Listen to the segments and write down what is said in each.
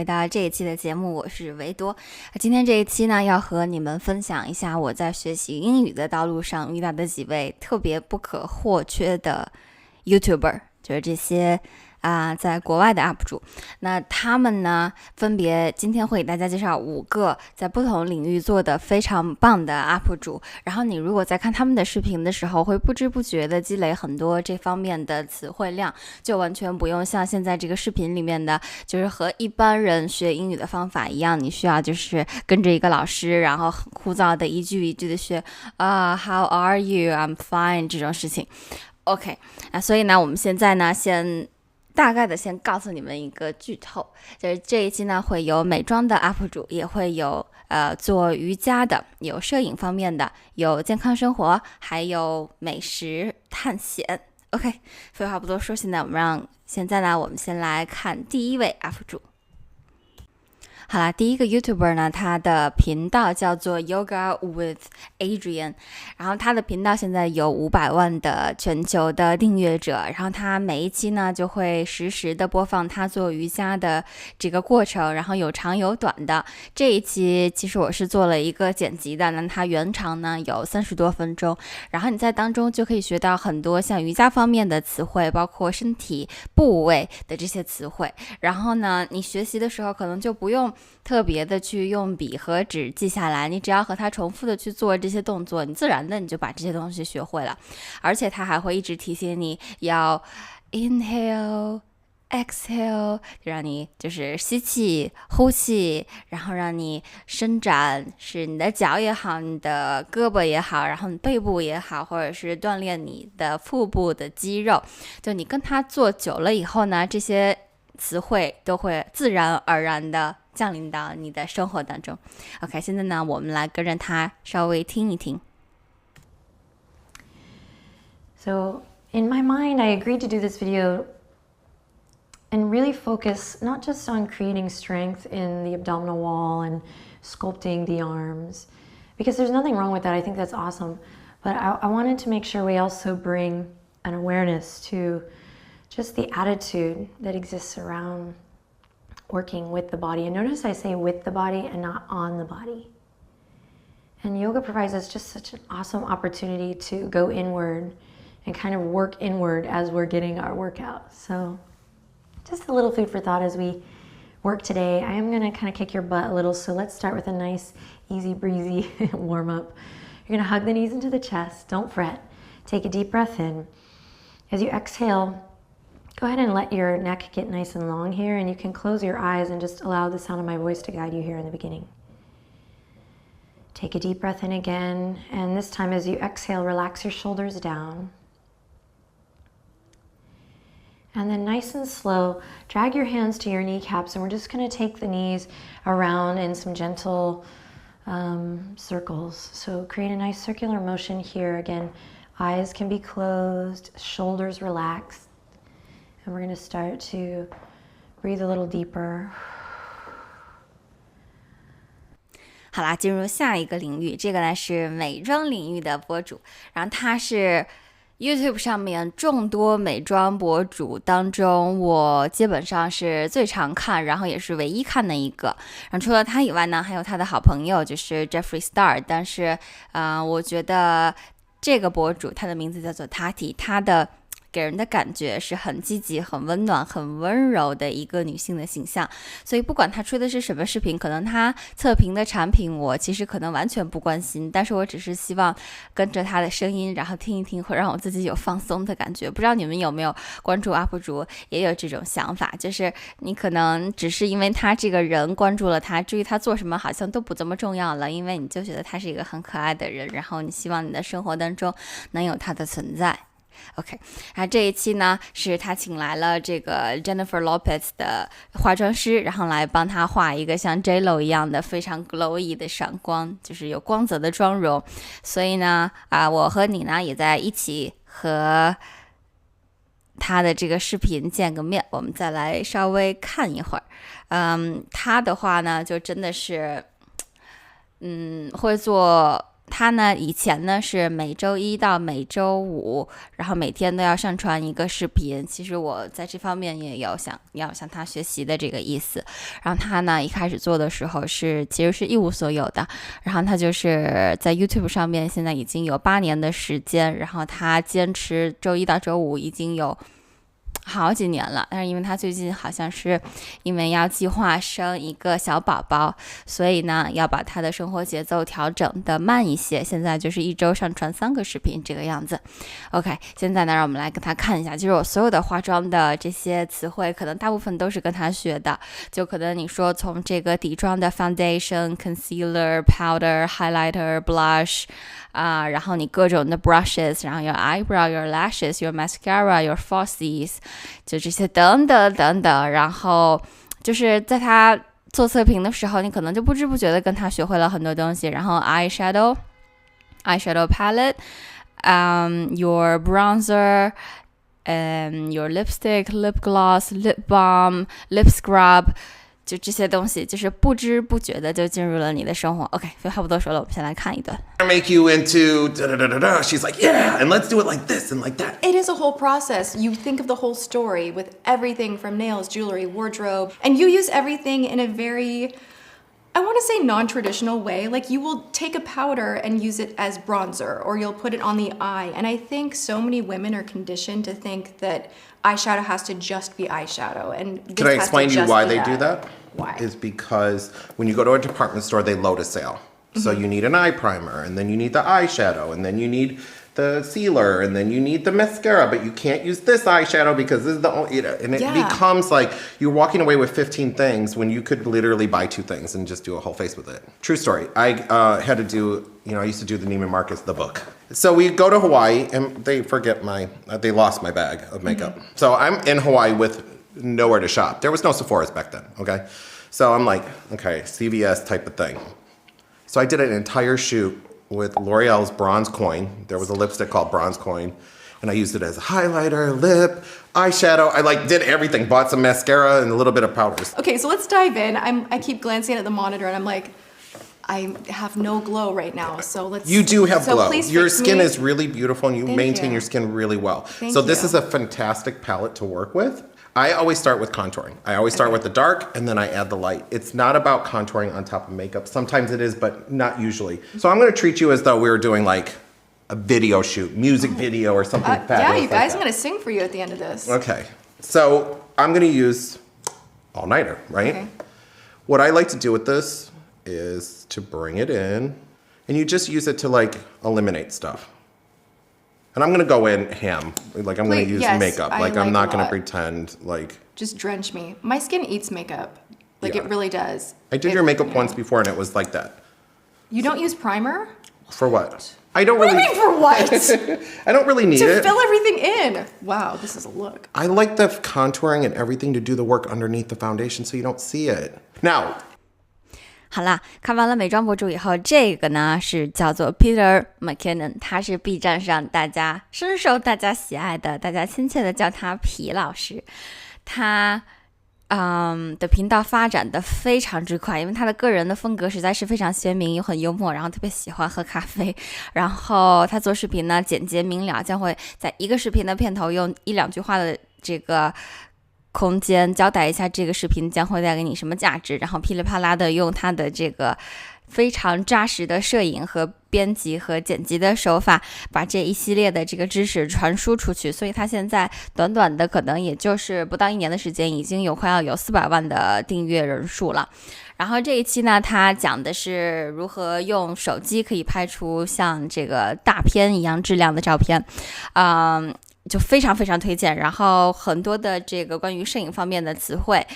回到这一期的节目，我是维多。今天这一期呢，要和你们分享一下我在学习英语的道路上遇到的几位特别不可或缺的 YouTuber， 就是这些在国外的 UP 主。那他们呢，分别今天会给大家介绍5个在不同领域做的非常棒的 UP 主。然后你如果在看他们的视频的时候，会不知不觉的积累很多这方面的词汇量，就完全不用像现在这个视频里面的，就是和一般人学英语的方法一样，你需要就是跟着一个老师，然后很枯燥的一句一句的学How are you? I'm fine 这种事情。OK， 所以呢，我们现在呢，大概的先告诉你们一个剧透，就是这一期呢会有美妆的 UP 主，也会有做瑜伽的，有摄影方面的，有健康生活，还有美食探险。OK， 废话不多说，现在我们先来看第一位 UP 主。好啦，第一个 YouTuber 呢，他的频道叫做 Yoga with Adrian， 然后他的频道现在有500万的全球的订阅者，然后他每一期呢就会实时的播放他做瑜伽的这个过程，然后有长有短的。这一期其实我是做了一个剪辑的，那它原长呢有30多分钟，然后你在当中就可以学到很多像瑜伽方面的词汇，包括身体部位的这些词汇。然后呢，你学习的时候可能就不用特别的去用笔和纸记下来，你只要和他重复的去做这些动作，你自然的你就把这些东西学会了。而且他还会一直提醒你要 inhale exhale， 就让你就是吸气呼气，然后让你伸展，是你的脚也好，你的胳膊也好，然后你背部也好，或者是锻炼你的腹部的肌肉。就你跟他做久了以后呢，这些词汇都会自然而然的降临到你的生活当中。OK， 现在呢，我们来跟着他稍微听一听。So, in my mind, I agreed to do this video and really focus not just on creating strength in the abdominal wall and sculpting the arms, because there's nothing wrong with that. I think that's awesome. But I wanted to make sure we also bring an awareness to just the attitude that exists around working with the body. And notice I say with the body and not on the body. And yoga provides us just such an awesome opportunity to go inward and kind of work inward as we're getting our workout. So just a little food for thought as we work today. I am going to kind of kick your butt a little, so let's start with a nice, easy breezy warm up. You're going to hug the knees into the chest. Don't fret. Take a deep breath in. As you exhale, go ahead and let your neck get nice and long here, and you can close your eyes and just allow the sound of my voice to guide you here in the beginning. Take a deep breath in again, and this time as you exhale, relax your shoulders down. And then nice and slow, drag your hands to your kneecaps, and we're just going to take the knees around in some gentle circles. So create a nice circular motion here. Again, eyes can be closed, shoulders relaxed. And we're going to start to breathe a little deeper. 好啦，进入下一个领域，这个呢是美妆领域的博主，然后他是 YouTube 上面众多美妆博主当中，我基本上是最常看，然后也是唯一看的一个。然后除了他以外呢，还有他的好朋友就是 Jeffree Star， 但是我觉得这个博主他的名字叫做 Tati， 他的给人的感觉是很积极、很温暖、很温柔的一个女性的形象，所以不管她出的是什么视频，可能她测评的产品我其实可能完全不关心，但是我只是希望跟着她的声音，然后听一听，会让我自己有放松的感觉。不知道你们有没有关注 UP 主也有这种想法，就是你可能只是因为她这个人关注了她，至于她做什么好像都不这么重要了，因为你就觉得她是一个很可爱的人，然后你希望你的生活当中能有她的存在。OK， 然后这一期呢是他请来了这个 Jennifer Lopez 的化妆师，然后来帮他画一个像 J.Lo 一样的非常 glowy 的闪光，就是有光泽的妆容。所以呢我和你呢也在一起和他的这个视频见个面，我们再来稍微看一会儿。他的话呢就真的是会做他呢以前呢是每周一到每周五，然后每天都要上传一个视频。其实我在这方面也有要向他学习的这个意思。然后他呢一开始做的时候其实是一无所有的，然后他就是在 YouTube 上面现在已经有8年的时间，然后他坚持周一到周五已经有好几年了，但是因为他最近好像是因为要计划生一个小宝宝，所以呢要把他的生活节奏调整的慢一些，现在就是一周上传3个视频这个样子。 OK， 现在呢让我们来跟他看一下，就是我所有的化妆的这些词汇可能大部分都是跟他学的，就可能你说从这个底妆的 foundation concealer powder highlighter blush然后你各种的 brushes， 然后 your eyebrow your lashes your mascara your falsies， 就这些等等等等，然后就是在他做测评的时候，你可能就不知不觉的跟他学会了很多东西。然后 eyeshadow palette your bronzer your lipstick lip gloss lip balm lip scrub，就这些东西就是不知不觉的就进入了你的生活。 OK， 废话不多说了，我们先来看一段。 Make you into da da da da da. She's like, yeah, and let's do it like this and like that. It is a whole process. You think of the whole story with everything from nails, jewelry, wardrobe, and you use everything in a very, I want to say non-traditional way. Like you will take a powder and use it as bronzer, or you'll put it on the eye. And I think so many women are conditioned to think that eyeshadow has to just be eyeshadow. And this Can I has explain to to you just why be they do that? Why? Is because when you go to a department store, they load a sale. So you need an eye primer, and then you need the eyeshadow, and then you need the sealer, and then you need the mascara, but you can't use this eyeshadow because this is the only, and it becomes like you're walking away with 15 things when you could literally buy 2 things and just do a whole face with it. True story. I had to do, I used to do the Neiman Marcus, the book. So we go to Hawaii, and they they lost my bag of makeup. So I'm in Hawaii with nowhere to shop. There was no Sephora's back then, okay? So I'm like, okay, CVS type of thing. So I did an entire shoot with L'Oreal's Bronze Coin. There was a lipstick called Bronze Coin, and I used it as a highlighter, lip, eyeshadow. I did everything, bought some mascara and a little bit of powders. Okay, so let's dive in. I keep glancing at the monitor and I'm like, I have no glow right now, so let's... You do have glow. Please your fix skin me. is really beautiful, and you maintain your skin really well. So this is a fantastic palette to work with. I always start with contouring. I always start with the dark, and then I add the light. It's not about contouring on top of makeup. Sometimes it is, but not usually. So I'm going to treat you as though we were doing like a video shoot, music video or something fabulous. Yeah, you guys, like I'm going to sing for you at the end of this. Okay. So I'm going to use all-nighter, right? Okay. What I like to do with this is to bring it in, and you just use it to eliminate stuff. And I'm going to go in ham. I'm going to use makeup. I'm not going to pretend Just drench me. My skin eats makeup. It really does. I did your makeup once before, and it was like that. You don't use primer? For what? I don't What really... do you mean for what? I don't really need to it. fill everything in. Wow, this is a look. I like the contouring and everything to do the work underneath the foundation so you don't see it. Now... 好啦，看完了美妆博主以后，这个呢是叫做 Peter McKinnon， 他是 B 站上深受大家喜爱的，大家亲切的叫他皮老师。他的频道发展的非常之快，因为他的个人的风格实在是非常鲜明又很幽默，然后特别喜欢喝咖啡，然后他做视频呢简洁明了，将会在一个视频的片头用1-2句话的这个空间交代一下这个视频将会带给你什么价值，然后噼里啪啦的用他的这个非常扎实的摄影和编辑和剪辑的手法把这一系列的这个知识传输出去，所以他现在短短的可能也就是不到1年的时间已经快要有400万的订阅人数了。然后这一期呢他讲的是如何用手机可以拍出像这个大片一样质量的照片，就非常非常推荐。然后很多的这个关于摄影方面的词汇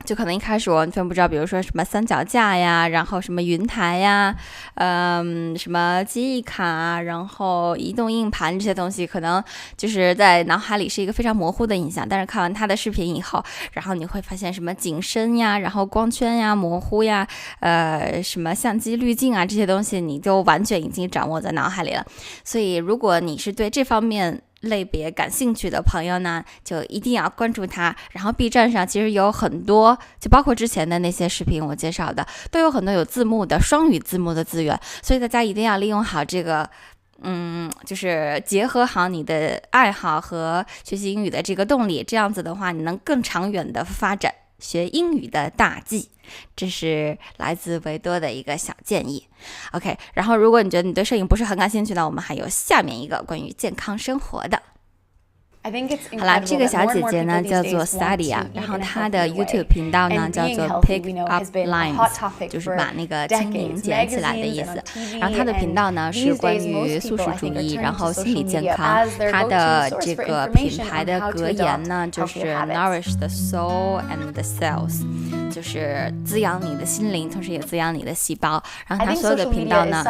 就可能一开始我完全不知道，比如说什么三脚架呀，然后什么云台呀，什么记忆卡，然后移动硬盘这些东西，可能就是在脑海里是一个非常模糊的印象。但是看完他的视频以后，然后你会发现什么景深呀，然后光圈呀，模糊呀，什么相机滤镜啊，这些东西你就完全已经掌握在脑海里了。所以如果你是对这方面类别感兴趣的朋友呢，就一定要关注他。然后 B 站上其实有很多，就包括之前的那些视频我介绍的，都有很多有字幕的双语字幕的资源，所以大家一定要利用好这个就是结合好你的爱好和学习英语的这个动力，这样子的话你能更长远的发展学英语的大计。这是来自维多的一个小建议。 OK， 然后如果你觉得你对摄影不是很感兴趣呢，我们还有下面一个关于健康生活的。好啦，这个小姐姐呢叫做 Stadia， 然后她的 YouTube 频道呢叫做 Pick Up Limes， 就是把那个轻盈捡起来的意思。然后她的频道呢是关于素食主义，然后心理健康。她的这个品牌的格言呢就是 Nourish the soul and the cells， 就是滋养你的心灵，同时也滋养你的细胞。然后她所有的频道呢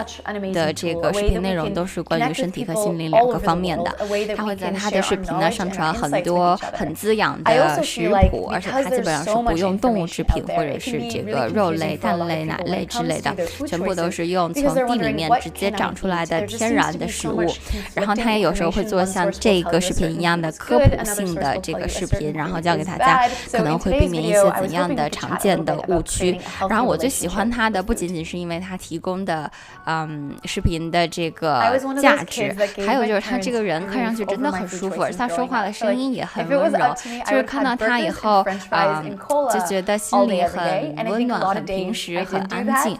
的这个视频内容都是关于身体和心灵两个方面的。她会在她的视频上传很多很滋养的食谱，而且它基本上是不用动物制品或者是这个肉类、蛋类、奶类之类的，全部都是用从地里面直接长出来的天然的食物。然后他也有时候会做像这个视频一样的科普性的这个视频，然后教给大家可能会避免一些怎样的常见的误区。然后我最喜欢他的不仅仅是因为他提供的视频的这个价值，还有就是他这个人看上去真的很舒服，而且他说话的声音也很温柔，就是看到他以后就觉得心里很温暖、很平实、很安静。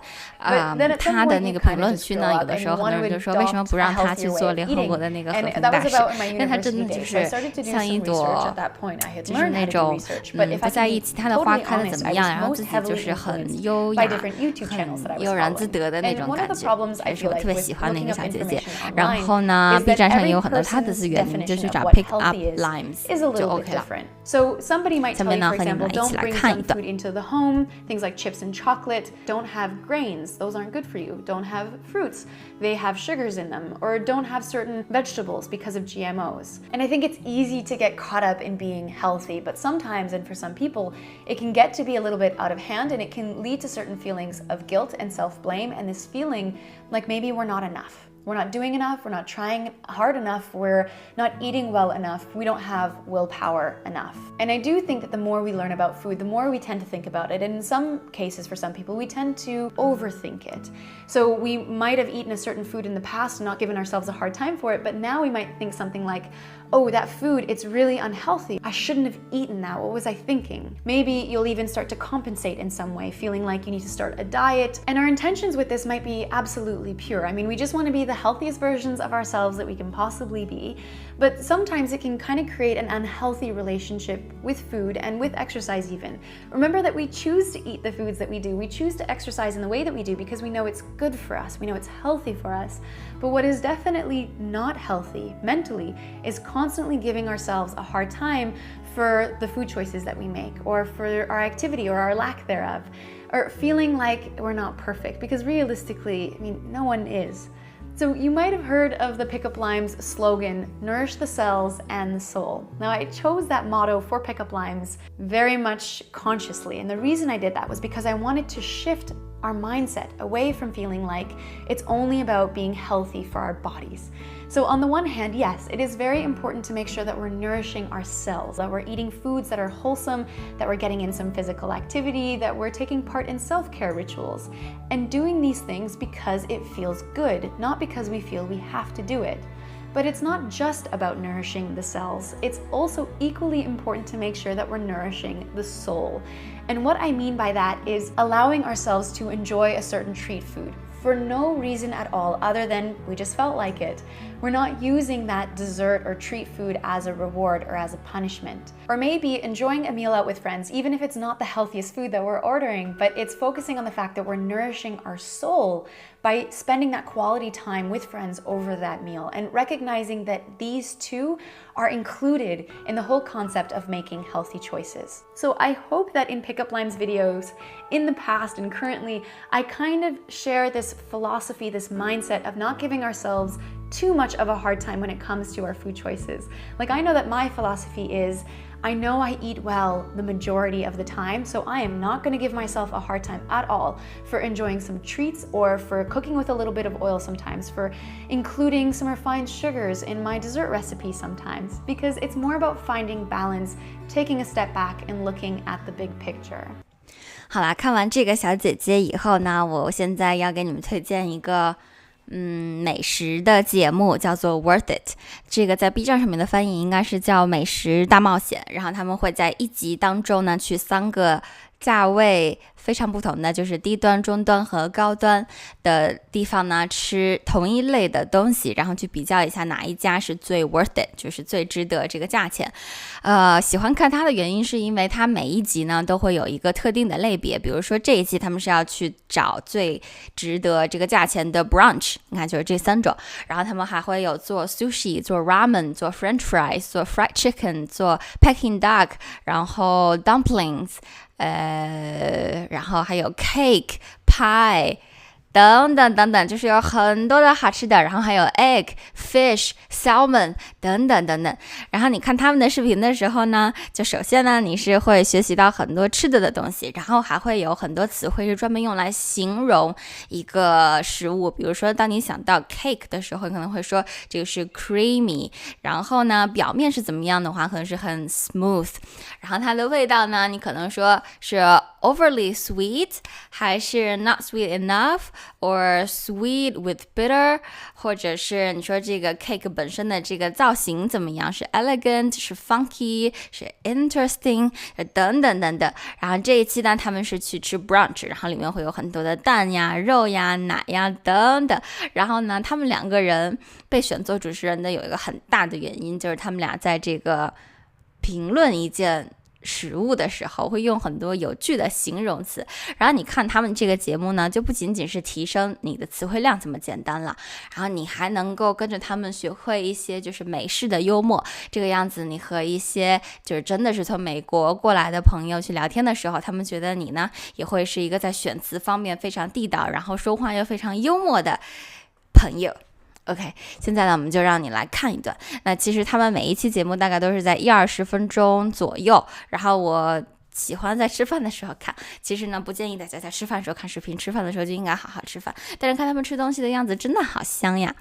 他的那个评论区呢，有的时候很多人就说为什么不让他去做联合国的那个和平大使，因为他真的就是像一朵就是那种不在意其他的花开的怎么样，然后自己就是很优雅、很悠然自得的那种感觉，也是我特别喜欢的一个小姐姐。然后呢 B 站上也有很多她的资源，你们就去找 Pick Up Limes 就 OK 了。So somebody might tell you, for 下面呢和你们 example, 一起 don't 来 bring 看一 junk 段 food into the home. Things like chips and chocolate don't have grains. Those aren't good for you. Don't have fruits. They have sugars in them. Or don't have certain vegetables because of GMOs. And I think it's easy to get caught up in being healthy, but sometimes, and for some people, it can get to be a little bit out of hand, and it can lead to certain feelings of guilt and self-blame, and this feeling like maybe we're not enough. We're not doing enough, we're not trying hard enough, we're not eating well enough, we don't have willpower enough. And I do think that the more we learn about food, the more we tend to think about it. And in some cases, for some people, we tend to overthink it. So we might have eaten a certain food in the past and not given ourselves a hard time for it, but now we might think something like, oh, that food, it's really unhealthy. I shouldn't have eaten that. What was I thinking? Maybe you'll even start to compensate in some way, feeling like you need to start a diet. And our intentions with this might be absolutely pure. I mean, we just want to be the healthiest versions of ourselves that we can possibly be. But sometimes it can kind of create an unhealthy relationship with food and with exercise even. Remember that we choose to eat the foods that we do. We choose to exercise in the way that we do because we know it's good for us. We know it's healthy for us. But what is definitely not healthy mentally is constantly giving ourselves a hard time for the food choices that we make, or for our activity or our lack thereof, or feeling like we're not perfect, because realistically, I mean, no one is. So you might have heard of the Pick Up Limes slogan, nourish the cells and the soul. Now I chose that motto for Pick Up Limes very much consciously, and the reason I did that was because I wanted to shift our mindset away from feeling like it's only about being healthy for our bodies. So on the one hand, yes, it is very important to make sure that we're nourishing our cells, that we're eating foods that are wholesome, that we're getting in some physical activity, that we're taking part in self-care rituals, and doing these things because it feels good, not because we feel we have to do it. But it's not just about nourishing the cells. It's also equally important to make sure that we're nourishing the soul. And what I mean by that is allowing ourselves to enjoy a certain treat food for no reason at all other than we just felt like it. We're not using that dessert or treat food as a reward or as a punishment. Or maybe enjoying a meal out with friends, even if it's not the healthiest food that we're ordering, but it's focusing on the fact that we're nourishing our soul by spending that quality time with friends over that meal, and recognizing that these two are included in the whole concept of making healthy choices. So I hope that in Pick Up Limes videos in the past and currently, I kind of share this philosophy, this mindset of not giving ourselves too much of a hard time when it comes to our food choices. Like, I know that my philosophy is I know I eat well the majority of the time, so I am not going to give myself a hard time at all for enjoying some treats or for cooking with a little bit of oil sometimes, for including some refined sugars in my dessert recipe sometimes, because it's more about finding balance, taking a step back and looking at the big picture. 好啦，看完这个小姐姐以后呢，我现在要给你们推荐一个美食的节目，叫做 Worth It。 这个在 B 站上面的翻译应该是叫美食大冒险，然后他们会在一集当中呢去3个价位非常不同的，就是低端、中端和高端的地方呢，吃同一类的东西，然后去比较一下哪一家是最 worth it， 就是最值得这个价钱。喜欢看它的原因是因为它每一集呢都会有一个特定的类别，比如说这一期他们是要去找最值得这个价钱的 brunch， 你看就是这3种，然后他们还会有做 sushi、做 ramen、做 french fries、做 fried chicken、做 peking duck， 然后 dumplings，然后还有 cake、pie 等等等等，就是有很多的好吃的，然后还有 egg、fish、salmon 等等等等。然后你看他们的视频的时候呢，就首先呢你是会学习到很多吃的东西，然后还会有很多词汇是专门用来形容一个食物，比如说当你想到 cake 的时候，可能会说这个是 creamy， 然后呢表面是怎么样的话，可能是很 smooth， 然后它的味道呢，你可能说是 overly sweet 还是 not sweet enough，or sweet with bitter， 或者是你说这个 cake 本身的这个造型怎么样，是 elegant， 是 funky， 是 interesting 等等等等。然后这一期呢他们是去吃 brunch， 然后里面会有很多的蛋呀、肉呀、奶呀等等。然后呢他们2个人被选做主持人的有一个很大的原因，就是他们俩在这个评论一件食物的时候会用很多有趣的形容词，然后你看他们这个节目呢，就不仅仅是提升你的词汇量这么简单了，然后你还能够跟着他们学会一些就是美式的幽默，这个样子你和一些就是真的是从美国过来的朋友去聊天的时候，他们觉得你呢也会是一个在选词方面非常地道，然后说话又非常幽默的朋友。OK， 现在呢我们就让你来看一段。那其实他们每一期节目大概都是在10-20分钟左右，然后我喜欢在吃饭的时候看，其实呢不建议大家在吃饭的时候看视频，吃饭的时候就应该好好吃饭，但是看他们吃东西的样子真的好香呀。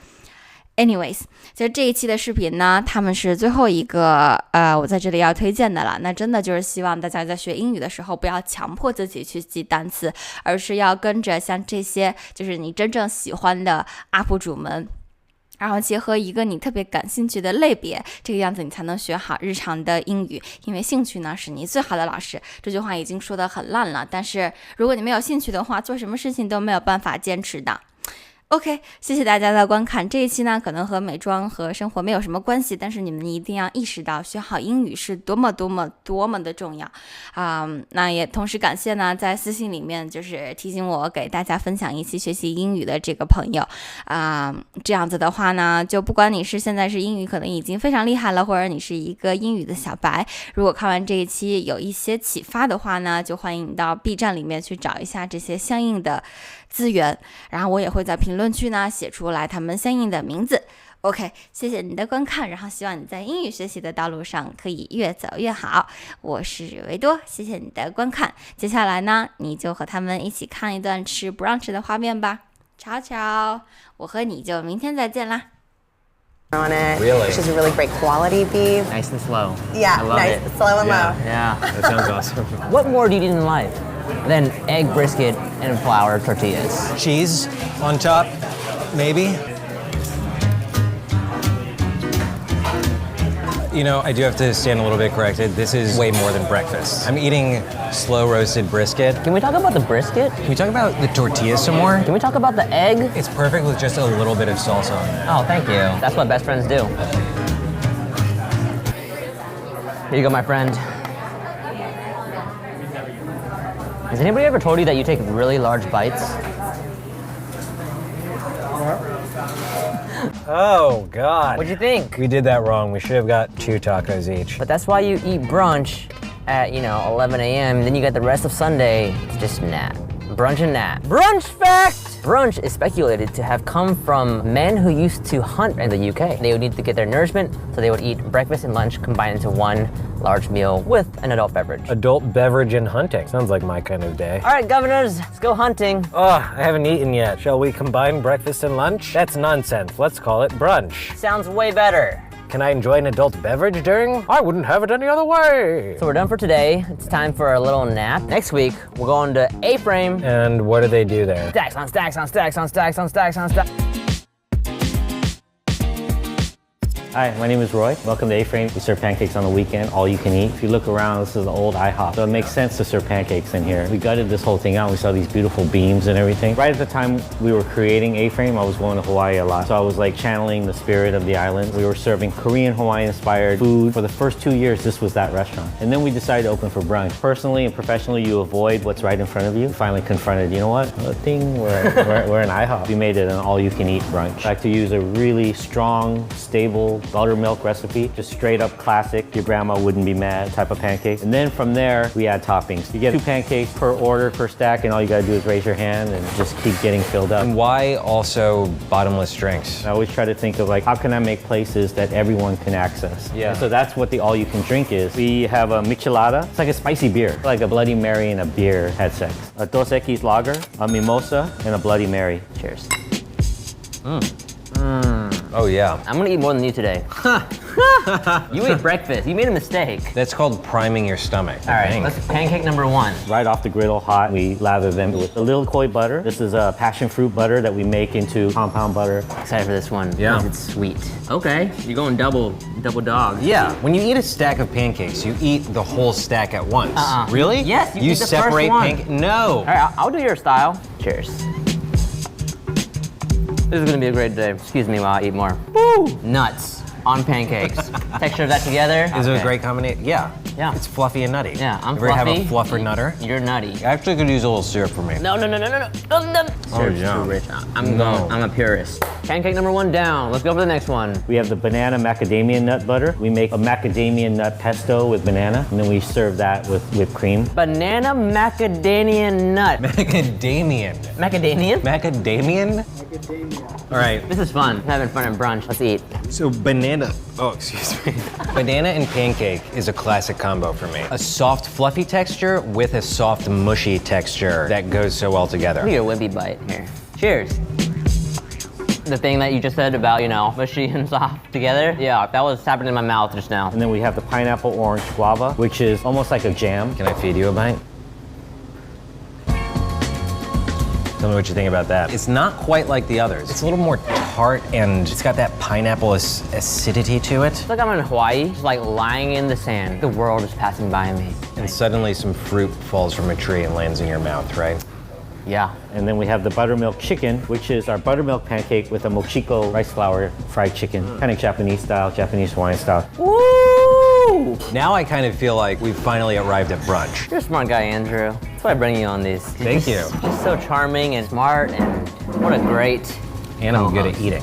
Anyways， 就这一期的视频呢，他们是最后一个我在这里要推荐的了。那真的就是希望大家在学英语的时候不要强迫自己去记单词，而是要跟着像这些就是你真正喜欢的 UP 主们，然后结合一个你特别感兴趣的类别，这个样子你才能学好日常的英语。因为兴趣呢是你最好的老师，这句话已经说得很烂了，但是如果你没有兴趣的话，做什么事情都没有办法坚持的。OK， 谢谢大家的观看。这一期呢可能和美妆和生活没有什么关系，但是你们一定要意识到学好英语是多么多么多么的重要那也同时感谢呢在私信里面就是提醒我给大家分享一期学习英语的这个朋友这样子的话呢，就不管你是现在是英语可能已经非常厉害了，或者你是一个英语的小白，如果看完这一期有一些启发的话呢，就欢迎你到 B 站里面去找一下这些相应的资源，然后我也会在评论区呢写出来他们相应的名字。OK， 谢谢你的观看，然后希望你在英语学习的道路上可以越走越好。我是维多，谢谢你的观看。接下来呢，你就和他们一起看一段吃 brunch 的画面吧。瞧瞧，我和你就明天再见啦。On it. Really? Which is a really great quality beef. Nice and slow. Yeah, I love nice, it. slow and low. Yeah, that sounds awesome. What more do you need in life than egg brisket and flour tortillas? Cheese on top, maybe. You know, I do have to stand a little bit corrected. This is way more than breakfast. I'm eating slow roasted brisket. Can we talk about the brisket? Can we talk about the tortillas some more? Can we talk about the egg? It's perfect with just a little bit of salsa on there. Oh, thank you. That's what best friends do. Here you go, my friend. Has anybody ever told you that you take really large bites? Oh, God. What'd you think? We did that wrong. We should have got 2 tacos each. But that's why you eat brunch at, 11 a.m. Then you got the rest of Sunday to just nap. Brunch and nap. Brunch fact! Brunch is speculated to have come from men who used to hunt in the UK. They would need to get their nourishment, so they would eat breakfast and lunch combined into one large meal with an adult beverage. Adult beverage and hunting. Sounds like my kind of day. All right, governors, let's go hunting. Oh, I haven't eaten yet. Shall we combine breakfast and lunch? That's nonsense. Let's call it brunch. Sounds way better. Can I enjoy an adult beverage during? I wouldn't have it any other way. So we're done for today. It's time for a little nap. Next week, we're going to A-frame. And what do they do there? Stacks on stacks on stacks on stacks on stacks on stacks. Hi, my name is Roy. Welcome to A-Frame. We serve pancakes on the weekend, all you can eat. If you look around, this is an old IHOP, so it makes sense to serve pancakes in here. We gutted this whole thing out. We saw these beautiful beams and everything. Right at the time we were creating A-Frame, I was going to Hawaii a lot, so I was like channeling the spirit of the island. We were serving Korean, Hawaiian-inspired food. For the first 2 years, this was that restaurant. And then we decided to open for brunch. Personally and professionally, you avoid what's right in front of you. We finally confronted, you know what? We're an IHOP. We made it an all-you-can-eat brunch. I like to use a really strong, stable buttermilk recipe, just straight up classic, your grandma wouldn't be mad type of pancake. And then from there, we add toppings. You get 2 pancakes per order, per stack, and all you gotta do is raise your hand and just keep getting filled up. And why also bottomless drinks? I always try to think of like, how can I make places that everyone can access? Yeah. And so that's what the all you can drink is. We have a michelada. It's like a spicy beer, like a Bloody Mary and a beer had sex. A Dos Equis lager, a mimosa, and a Bloody Mary. Cheers. Oh yeah. I'm gonna eat more than you today. You ate breakfast. You made a mistake. That's called priming your stomach. All right, let's pancake number 1. Right off the griddle hot, we lather them with a little koi butter. This is a passion fruit butter that we make into compound butter. Excited for this one. Yeah. Because it's sweet. Okay, you're going double dog. Yeah, when you eat a stack of pancakes, you eat the whole stack at once. Really? Yes, you eat the separate first one. pancake. No. All right, I'll do your style. Cheers. This is gonna be a great day. Excuse me while I eat more. Woo! Nuts on pancakes. Texture of that together. Is it Okay. a great combination? Yeah. Yeah. It's fluffy and nutty. Yeah, I'm Ever have a fluffy. fluffer nutter? You're nutty. I actually could use a little syrup for me. No. Syrup's yeah. too rich. I'm a purist. Pancake number 1 down. Let's go for the next one. We have the banana macadamia nut butter. We make a macadamia nut pesto with banana, and then we serve that with whipped cream. Banana macadamia nut. Macadamian. Macadamian? Macadamian? All right. This is fun. Having fun at brunch. Let's eat. So banana, excuse me. Banana and pancake is a classic combo for me. A soft, fluffy texture with a soft, mushy texture that goes so well together. Look at your wimpy bite here. Cheers. The thing that you just said about, mushy and soft together, yeah, that was happening in my mouth just now. And then we have the pineapple orange guava, which is almost like a jam. Can I feed you a bite? Tell me what you think about that. It's not quite like the others. It's a little more tart and it's got that pineapple acidity to it. It's like I'm in Hawaii, just like lying in the sand. The world is passing by me. And suddenly some fruit falls from a tree and lands in your mouth, right? Yeah. And then we have the buttermilk chicken, which is our buttermilk pancake with a mochiko rice flour fried chicken, kind of Japanese style, Japanese Hawaiian style. Woo! Now I kind of feel like we've finally arrived at brunch. You're a smart guy, Andrew. That's why I bring you on these. Thank you. Just so charming and smart, and what a great. And I'm good at eating.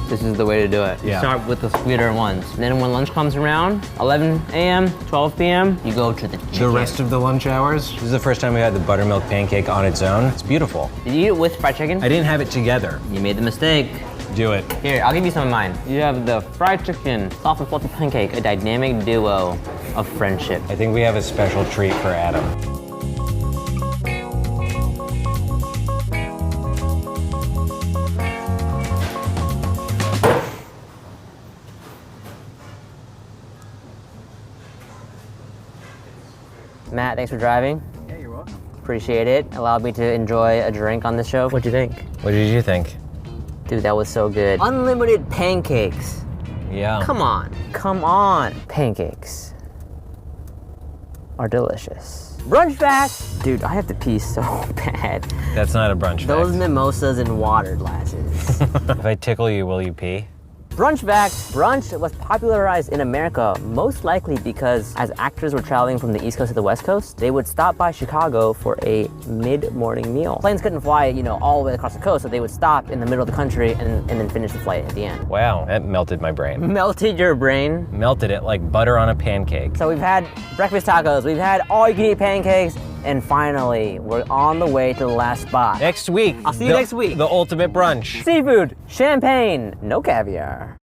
This is the way to do it. You Yeah. start with the sweeter ones. And then when lunch comes around, 11 a.m., 12 p.m., you go to the chicken. The rest of the lunch hours? This is the first time we had the buttermilk pancake on its own. It's beautiful. Did you eat it with fried chicken? I didn't have it together. You made the mistake. Do it. Here, I'll give you some of mine. You have the fried chicken, soft and fluffy pancake, a dynamic duo of friendship. I think we have a special treat for Adam. Matt, thanks for driving. Yeah, you're welcome. Appreciate it. Allowed me to enjoy a drink on the show. What'd you think? What did you think? Dude, that was so good. Unlimited pancakes. Yeah. Come on. Come on. Pancakes are delicious. Brunch back. Dude, I have to pee so bad. That's not a brunch Those fact. mimosas and water glasses. If I tickle you, will you pee? Brunch back. Brunch was popularized in America most likely because as actors were traveling from the East Coast to the West Coast, they would stop by Chicago for a mid-morning meal. Planes couldn't fly, all the way across the coast, so they would stop in the middle of the country and then finish the flight at the end. Wow, that melted my brain. Melted your brain. Melted it like butter on a pancake. So we've had breakfast tacos, we've had all-you-can-eat pancakes, And finally, we're on the way to the last spot. Next week. I'll see you next week. The ultimate brunch. Seafood, champagne, no caviar.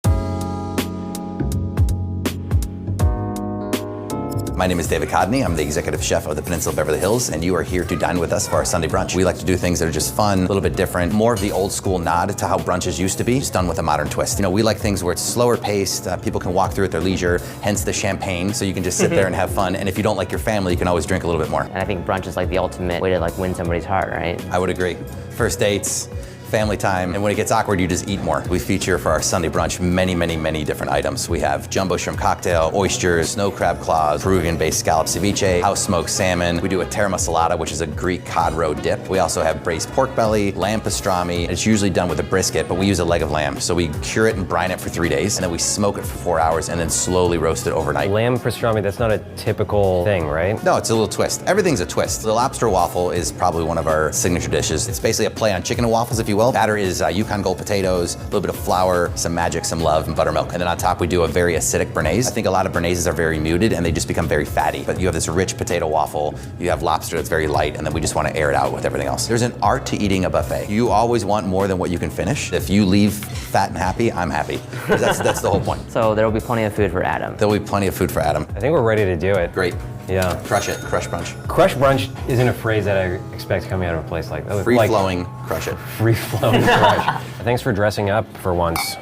My name is David Codney. I'm the executive chef of the Peninsula Beverly Hills, and you are here to dine with us for our Sunday brunch. We like to do things that are just fun, a little bit different, more of the old school nod to how brunches used to be, just done with a modern twist. You know, we like things where it's slower paced, people can walk through at their leisure, hence the champagne, so you can just sit there and have fun. And if you don't like your family, you can always drink a little bit more. And I think brunch is like the ultimate way to like win somebody's heart, right? I would agree. First dates, family time, and when it gets awkward, you just eat more. We feature for our Sunday brunch many different items. We have jumbo shrimp cocktail, oysters, snow crab claws, Peruvian-based scallop ceviche, house smoked salmon. We do a terra masalata, which is a Greek cod roe dip. We also have braised pork belly, lamb pastrami. It's usually done with a brisket, but we use a leg of lamb. So we cure it and brine it for 3 days, and then we smoke it for 4 hours, and then slowly roast it overnight. Lamb pastrami, that's not a typical thing, right? No, it's a little twist. Everything's a twist. The lobster waffle is probably one of our signature dishes. It's basically a play on chicken and waffles, if you will. Batter is Yukon Gold potatoes, a little bit of flour, some magic, some love, and buttermilk. And then on top, we do a very acidic béarnaise. I think a lot of béarnaises are very muted and they just become very fatty. But you have this rich potato waffle, you have lobster that's very light, and then we just want to air it out with everything else. There's an art to eating a buffet. You always want more than what you can finish. If you leave fat and happy, I'm happy. That's the whole point. So there will be plenty of food for Adam. There'll be plenty of food for Adam. I think we're ready to do it. Great. Yeah. Crush it. Crush brunch. Crush brunch isn't a phrase that I expect coming out of a place like that. Free-flowing, crush it. Free-flowing crush. Thanks for dressing up for once.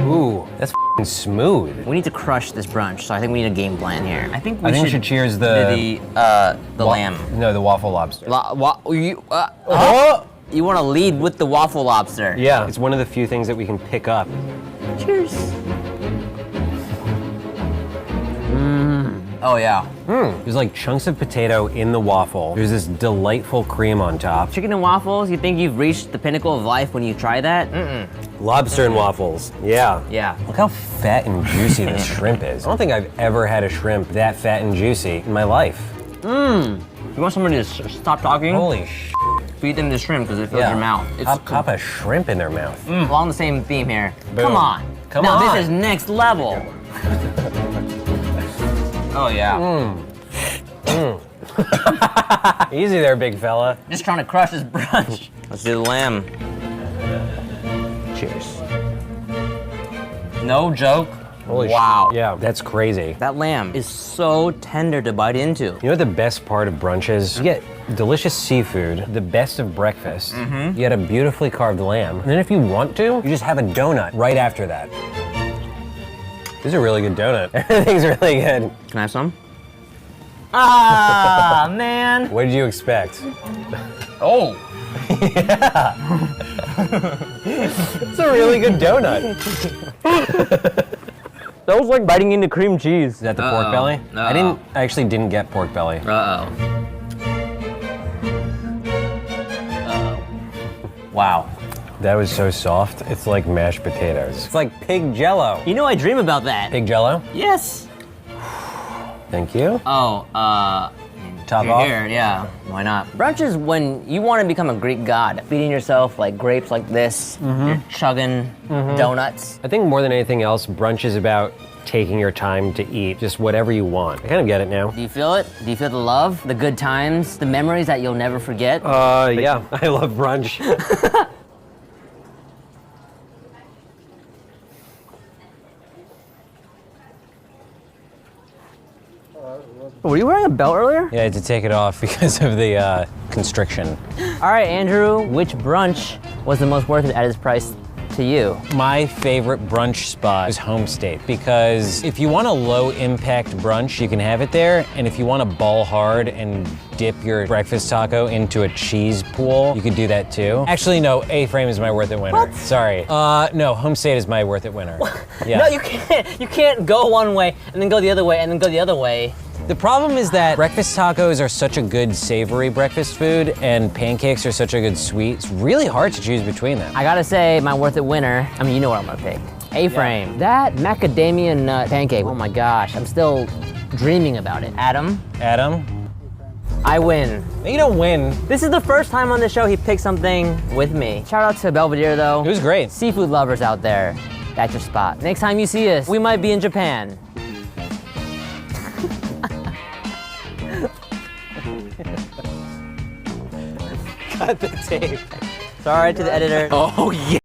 Ooh, that's f***ing smooth. We need to crush this brunch, so I think we need a game plan here. I think we should cheers the lamb. No, the waffle lobster. You want to lead with the waffle lobster. Yeah, it's one of the few things that we can pick up. Cheers. Oh yeah. There's like chunks of potato in the waffle. There's this delightful cream on top. Chicken and waffles, you think you've reached the pinnacle of life when you try that? Lobster and waffles. Yeah. Yeah. Look how fat and juicy this shrimp is. I don't think I've ever had a shrimp that fat and juicy in my life. You want somebody to stop talking? Holy sh**. Feed them the shrimp because it fills your mouth. Pop a shrimp in their mouth. Along the same theme here. Boom. Come on. Come now on. This is next level. Oh yeah. Easy there, big fella. Just trying to crush this brunch. Let's do the lamb. Cheers. No joke. Holy wow. Shit. Yeah, that's crazy. That lamb is so tender to bite into. You know what the best part of brunch is? You get delicious seafood, the best of breakfast. You get a beautifully carved lamb. And then if you want to, you just have a donut right after that. This is a really good donut. Everything's really good. Can I have some? Ah, man. What did you expect? Oh. Yeah. It's a really good donut. That was like biting into cream cheese. Is that the pork belly? I actually didn't get pork belly. Wow. That was so soft. It's like mashed potatoes. It's like pig jello. You know I dream about that. Pig jello? Yes. Thank you. Oh, Top off? Here, yeah. Why not? Brunch is when you want to become a Greek god. Feeding yourself like grapes like this. You're chugging donuts. I think more than anything else, brunch is about taking your time to eat just whatever you want. I kind of get it now. Do you feel it? Do you feel the love, the good times, the memories that you'll never forget? Yeah, I love brunch. Were you wearing a belt earlier? Yeah, I had to take it off because of the constriction. All right, Andrew, which brunch was the most worth it at its price to you? My favorite brunch spot is Home State because if you want a low impact brunch, you can have it there. And if you want to ball hard and dip your breakfast taco into a cheese pool, you can do that too. Actually, no, A-Frame is my worth it winner. What? Sorry. No, Home State is my worth it winner. Yeah. No, you can't. You can't go one way and then go the other way and then go the other way. The problem is that breakfast tacos are such a good savory breakfast food and pancakes are such a good sweet. It's really hard to choose between them. I gotta say, my worth it winner, I mean, you know what I'm gonna pick. A-Frame. Yeah. That macadamia nut pancake, oh my gosh, I'm still dreaming about it. Adam? I win. You don't win. This is the first time on the show he picked something with me. Shout out to Belvedere though. It was great. Seafood lovers out there, that's your spot. Next time you see us, we might be in Japan. Cut the tape. Sorry to the editor. Oh, yeah.